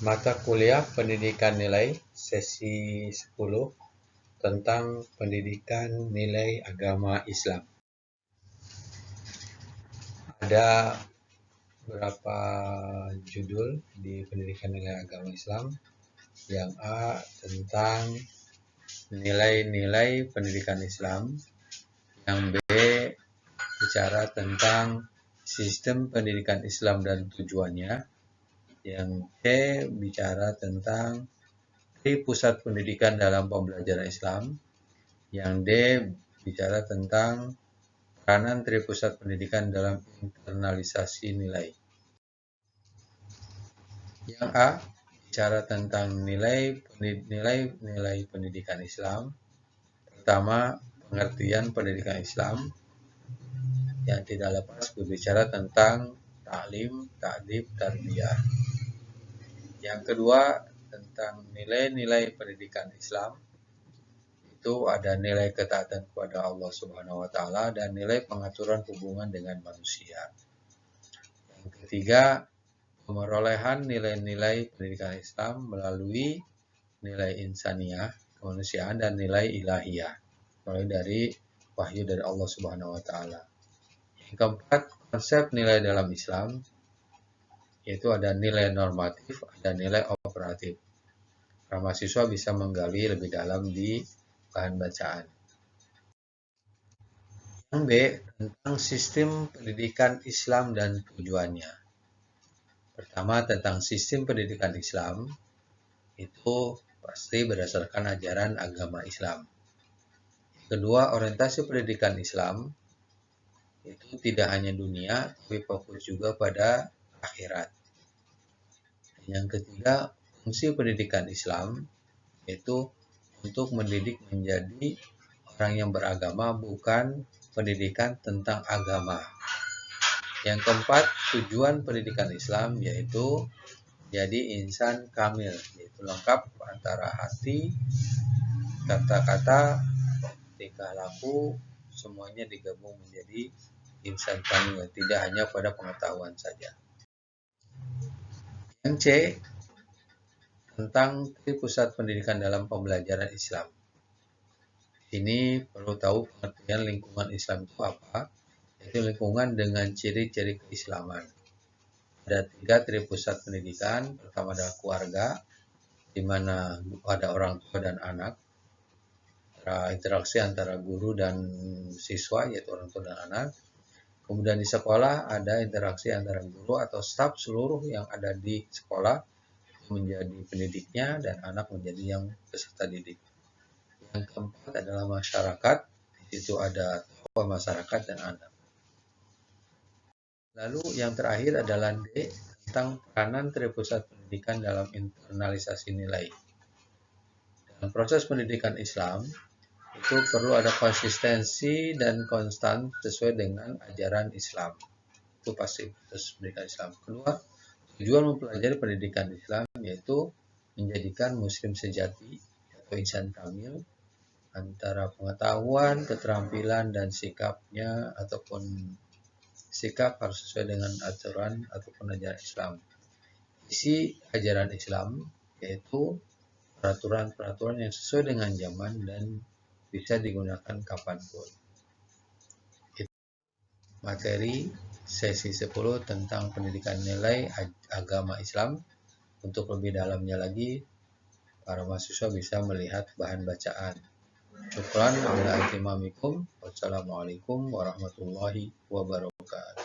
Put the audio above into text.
Mata kuliah pendidikan nilai sesi 10 tentang pendidikan nilai agama Islam. Ada beberapa judul di pendidikan nilai agama Islam. Yang A tentang nilai-nilai pendidikan Islam. Yang B bicara tentang sistem pendidikan Islam dan tujuannya. Yang C bicara tentang pusat pendidikan dalam pembelajaran Islam. Yang D bicara tentang peranan pusat pendidikan dalam internalisasi nilai. Yang A bicara tentang nilai pendidikan Islam. Pertama, pengertian pendidikan Islam yang tidak lepas berbicara tentang taklim, ta'dib, tarbiyah. Yang kedua, tentang nilai-nilai pendidikan Islam. Itu ada nilai ketaatan kepada Allah Subhanahu wa taala dan nilai pengaturan hubungan dengan manusia. Yang ketiga, pemerolehan nilai-nilai pendidikan Islam melalui nilai insaniyah, kemanusiaan, dan nilai ilahiyah, mulai dari wahyu dari Allah Subhanahu wa taala. Yang keempat, konsep nilai dalam Islam, yaitu ada nilai normatif, ada nilai operatif. Para mahasiswa bisa menggali lebih dalam di bahan bacaan. Yang B tentang sistem pendidikan Islam dan tujuannya. Pertama, tentang sistem pendidikan Islam, itu pasti berdasarkan ajaran agama Islam. Kedua, orientasi pendidikan Islam itu tidak hanya dunia, tapi fokus juga pada akhirat. Yang ketiga, fungsi pendidikan Islam itu untuk mendidik menjadi orang yang beragama, bukan pendidikan tentang agama. Yang keempat, tujuan pendidikan Islam yaitu jadi insan kamil, yaitu lengkap antara hati, kata-kata, tingkah laku, semuanya digabung menjadi insan kamil, tidak hanya pada pengetahuan saja. Yang C tentang pusat pendidikan dalam pembelajaran Islam. Ini perlu tahu pengertian lingkungan Islam itu apa, yaitu lingkungan dengan ciri-ciri keislaman. Ada 3 pusat pendidikan. Pertama adalah keluarga, di mana ada orang tua dan anak, interaksi antara guru dan siswa, yaitu orang tua dan anak. Kemudian di sekolah ada interaksi antara guru atau staf seluruh yang ada di sekolah menjadi pendidiknya dan anak menjadi yang peserta didik. Yang keempat adalah masyarakat, di situ ada tokoh masyarakat dan anak. Lalu yang terakhir adalah D tentang peranan pusat pendidikan dalam internalisasi nilai. Dalam proses pendidikan Islam itu perlu ada konsistensi dan konstan sesuai dengan ajaran Islam. Itu pasti proses pendidikan Islam. Kedua, tujuan mempelajari pendidikan Islam yaitu menjadikan muslim sejati atau insan kamil antara pengetahuan, keterampilan, dan sikapnya ataupun sikap harus sesuai dengan aturan ataupun ajaran Islam. Isi ajaran Islam yaitu peraturan-peraturan yang sesuai dengan zaman dan bisa digunakan kapanpun. Itu materi sesi 10 tentang pendidikan nilai agama Islam. Untuk lebih dalamnya lagi, para mahasiswa bisa melihat bahan bacaan. Syukran. Wassalamualaikum warahmatullahi wabarakatuh.